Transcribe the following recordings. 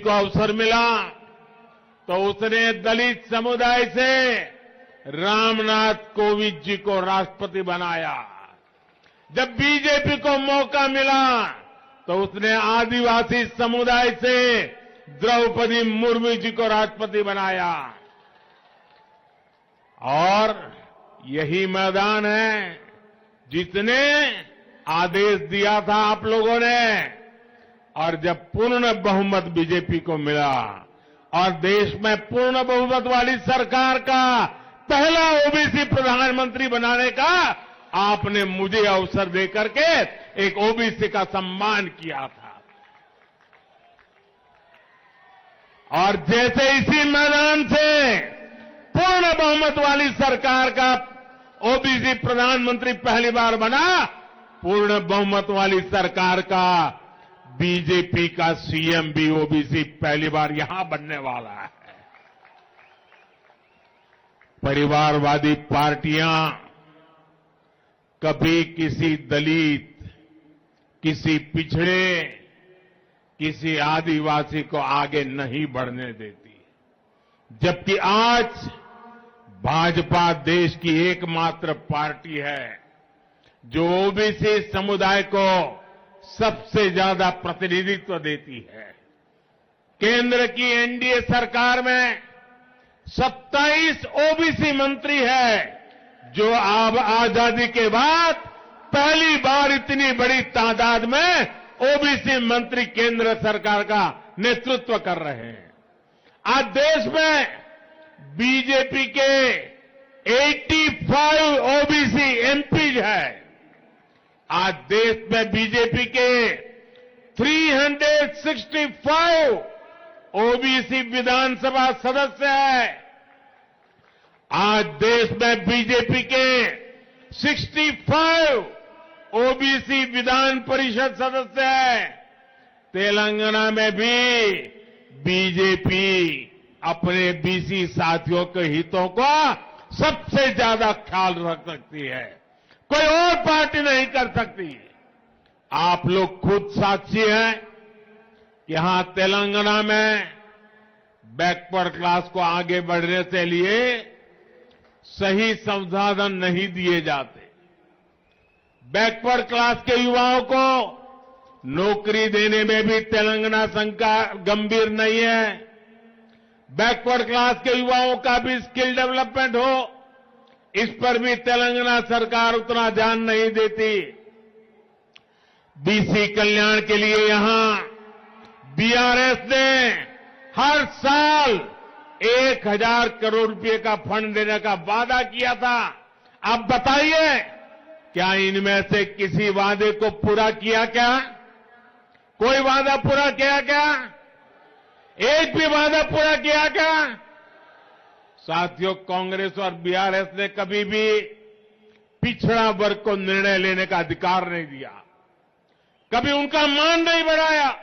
को अवसर मिला तो उसने दलित समुदाय से रामनाथ कोविंद जी को राष्ट्रपति बनाया। जब बीजेपी को मौका मिला तो उसने आदिवासी समुदाय से द्रौपदी मुर्मू जी को राष्ट्रपति बनाया। और यही मैदान है जिसने आदेश दिया था आप लोगों ने, और जब पूर्ण बहुमत बीजेपी को मिला और देश में पूर्ण बहुमत वाली सरकार का पहला ओबीसी प्रधानमंत्री बनाने का आपने मुझे अवसर देकर के एक ओबीसी का सम्मान किया था। और जैसे इसी मैदान से पूर्ण बहुमत वाली सरकार का ओबीसी प्रधानमंत्री पहली बार बना, पूर्ण बहुमत वाली सरकार का बीजेपी का सीएम भी ओबीसी पहली बार यहां बनने वाला है। परिवारवादी पार्टियां कभी किसी दलित, किसी पिछड़े, किसी आदिवासी को आगे नहीं बढ़ने देती, जबकि आज भाजपा देश की एकमात्र पार्टी है जो ओबीसी समुदाय को सबसे ज्यादा प्रतिनिधित्व देती है। केंद्र की एनडीए सरकार में 27 ओबीसी मंत्री है, जो अब आजादी के बाद पहली बार इतनी बड़ी तादाद में ओबीसी मंत्री केंद्र सरकार का नेतृत्व कर रहे हैं। आज देश में बीजेपी के 85 ओबीसी एमपीज है। आज देश में बीजेपी के 365 ओबीसी विधानसभा सदस्य है। आज देश में बीजेपी के 65 ओबीसी विधान परिषद सदस्य है। तेलंगाना में भी बीजेपी अपने बीसी साथियों के हितों का सबसे ज्यादा ख्याल रख सकती है, कोई और पार्टी नहीं कर सकती। आप लोग खुद साक्षी हैं कि यहां तेलंगाना में बैकवर्ड क्लास को आगे बढ़ने के लिए सही संसाधन नहीं दिए जाते। बैकवर्ड क्लास के युवाओं को नौकरी देने में भी तेलंगाना सरकार गंभीर नहीं है। बैकवर्ड क्लास के युवाओं का भी स्किल डेवलपमेंट हो, इस पर भी तेलंगाना सरकार उतना ध्यान नहीं देती। बीसी कल्याण के लिए यहां बीआरएस ने हर साल 1000 करोड़ रुपए का फंड देने का वादा किया था। आप बताइए, क्या इनमें से किसी वादे को पूरा किया क्या? कोई वादा पूरा किया क्या? एक भी वादा पूरा किया क्या? साथियों, कांग्रेस और बीआरएस ने कभी भी पिछड़ा वर्ग को निर्णय लेने का अधिकार नहीं दिया, कभी उनका मान नहीं बढ़ाया।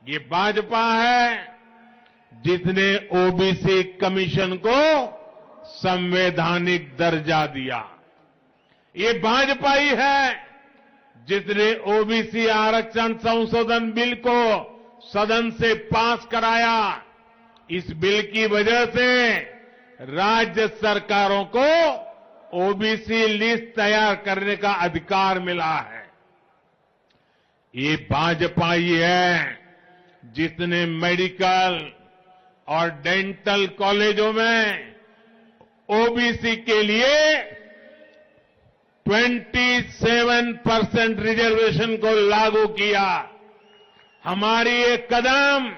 ये भाजपा है जिसने ओबीसी कमीशन को संवैधानिक दर्जा दिया। ये भाजपा ही है जिसने ओबीसी आरक्षण संशोधन बिल को सदन से पास कराया। इस बिल की वजह से राज्य सरकारों को ओबीसी लिस्ट तैयार करने का अधिकार मिला है। ये भाजपा ही है जिसने मेडिकल और डेंटल कॉलेजों में ओबीसी के लिए 27% रिजर्वेशन को लागू किया। हमारी ये कदम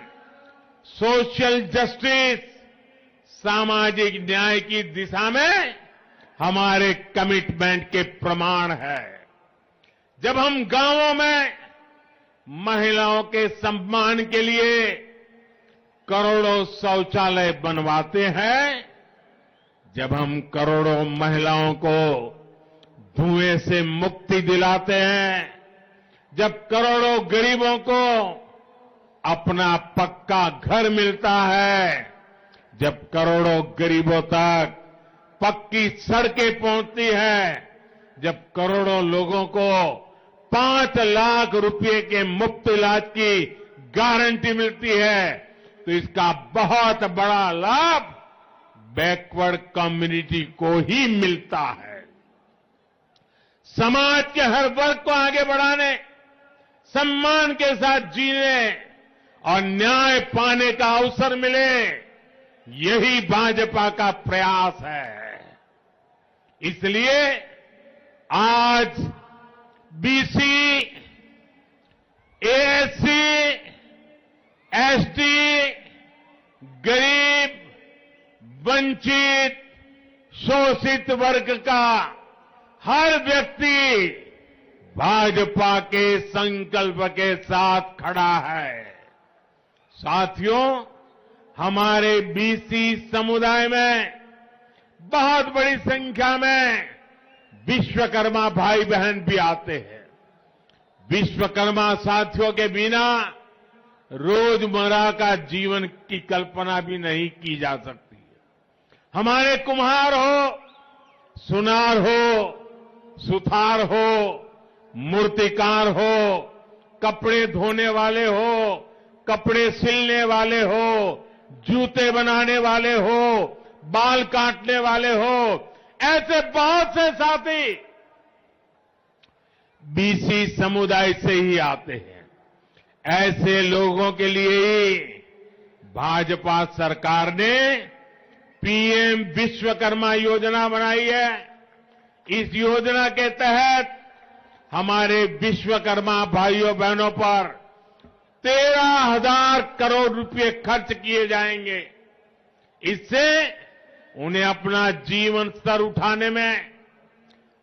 सोशल जस्टिस, सामाजिक न्याय की दिशा में हमारे कमिटमेंट के प्रमाण है। जब हम गांवों में महिलाओं के सम्मान के लिए करोड़ों शौचालय बनवाते हैं, जब हम करोड़ों महिलाओं को धुएं से मुक्ति दिलाते हैं, जब करोड़ों गरीबों को अपना पक्का घर मिलता है, जब करोड़ों गरीबों तक पक्की सड़कें पहुंचती है, जब करोड़ों लोगों को 5 लाख रुपए के मुफ्त इलाज की गारंटी मिलती है तो इसका बहुत बड़ा लाभ बैकवर्ड कम्युनिटी को ही मिलता है। समाज के हर वर्ग को आगे बढ़ाने, सम्मान के साथ जीने और न्याय पाने का अवसर मिले, यही भाजपा का प्रयास है। इसलिए आज बीसी, एएससी, एसटी, गरीब, वंचित, शोषित वर्ग का हर व्यक्ति भाजपा के संकल्प के साथ खड़ा है। साथियों, हमारे बीसी समुदाय में बहुत बड़ी संख्या में विश्वकर्मा भाई बहन भी आते हैं। विश्वकर्मा साथियों के बिना रोजमर्रा का जीवन की कल्पना भी नहीं की जा सकती। हमारे कुम्हार हो, सुनार हो, सुथार हो, मूर्तिकार हो, कपड़े धोने वाले हो, कपड़े सिलने वाले हो, जूते बनाने वाले हो, बाल काटने वाले हो, ऐसे बहुत से साथी बीसी समुदाय से ही आते हैं। ऐसे लोगों के लिए ही भाजपा सरकार ने पीएम विश्वकर्मा योजना बनाई है। इस योजना के तहत हमारे विश्वकर्मा भाइयों बहनों पर 13,000 करोड़ रुपए खर्च किए जाएंगे। इससे उन्हें अपना जीवन स्तर उठाने में,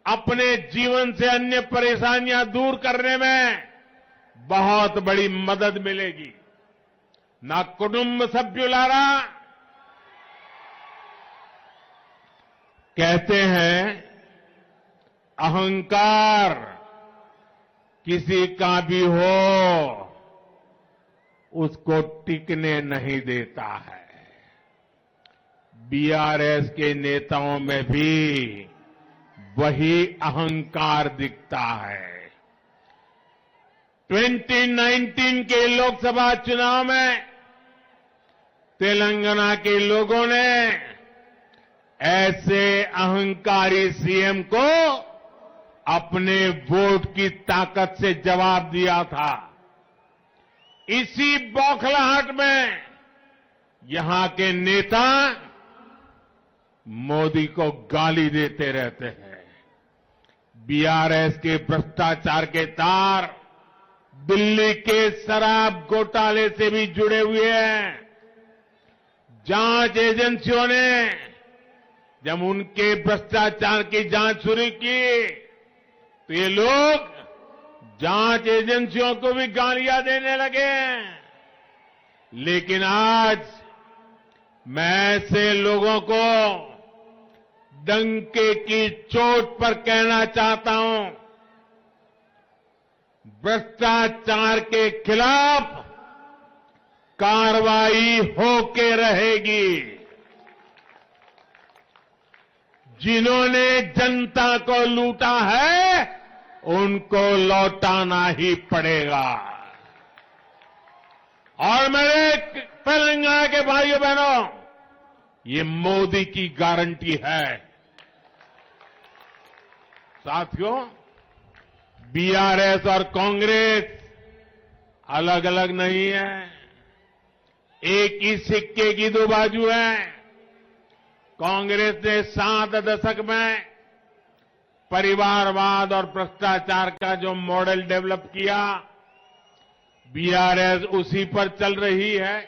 अपने जीवन से अन्य परेशानियां दूर करने में बहुत बड़ी मदद मिलेगी। ना कुटुंब सभ्युलारा कहते हैं अहंकार किसी का भी हो उसको टिकने नहीं देता है। बीआरएस के नेताओं में भी वही अहंकार दिखता है। 2019 के लोकसभा चुनाव में तेलंगाना के लोगों ने ऐसे अहंकारी सीएम को अपने वोट की ताकत से जवाब दिया था। इसी बौखलाहट में यहां के नेता मोदी को गाली देते रहते हैं। बीआरएस के भ्रष्टाचार के तार दिल्ली के शराब घोटाले से भी जुड़े हुए हैं। जांच एजेंसियों ने जब उनके भ्रष्टाचार की जांच शुरू की तो ये लोग जांच एजेंसियों को भी गालियां देने लगे। लेकिन आज मैं ऐसे लोगों को डंके की चोट पर कहना चाहता हूं, भ्रष्टाचार के खिलाफ कार्रवाई होके रहेगी। जिन्होंने जनता को लूटा है उनको लौटाना ही पड़ेगा। और मेरे तेलंगाना के भाइयों बहनों, ये मोदी की गारंटी है। साथियों, बीआरएस और कांग्रेस अलग अलग नहीं है, एक ही सिक्के की दो बाजू है। कांग्रेस ने 7 दशक में परिवारवाद और भ्रष्टाचार का जो मॉडल डेवलप किया, बीआरएस उसी पर चल रही है।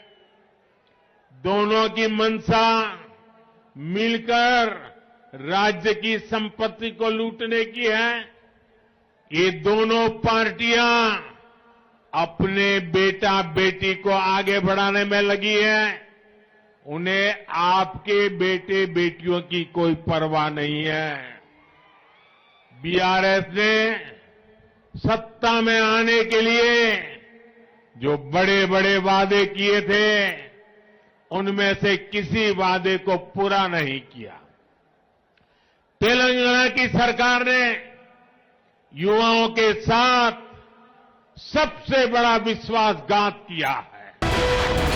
दोनों की मंशा मिलकर राज्य की संपत्ति को लूटने की है। ये दोनों पार्टियां अपने बेटा बेटी को आगे बढ़ाने में लगी है। उन्हें आपके बेटे बेटियों की कोई परवाह नहीं है। बीआरएस ने सत्ता में आने के लिए जो बड़े बड़े वादे किए थे, उनमें से किसी वादे को पूरा नहीं किया। तेलंगाना की सरकार ने युवाओं के साथ सबसे बड़ा विश्वासघात किया है।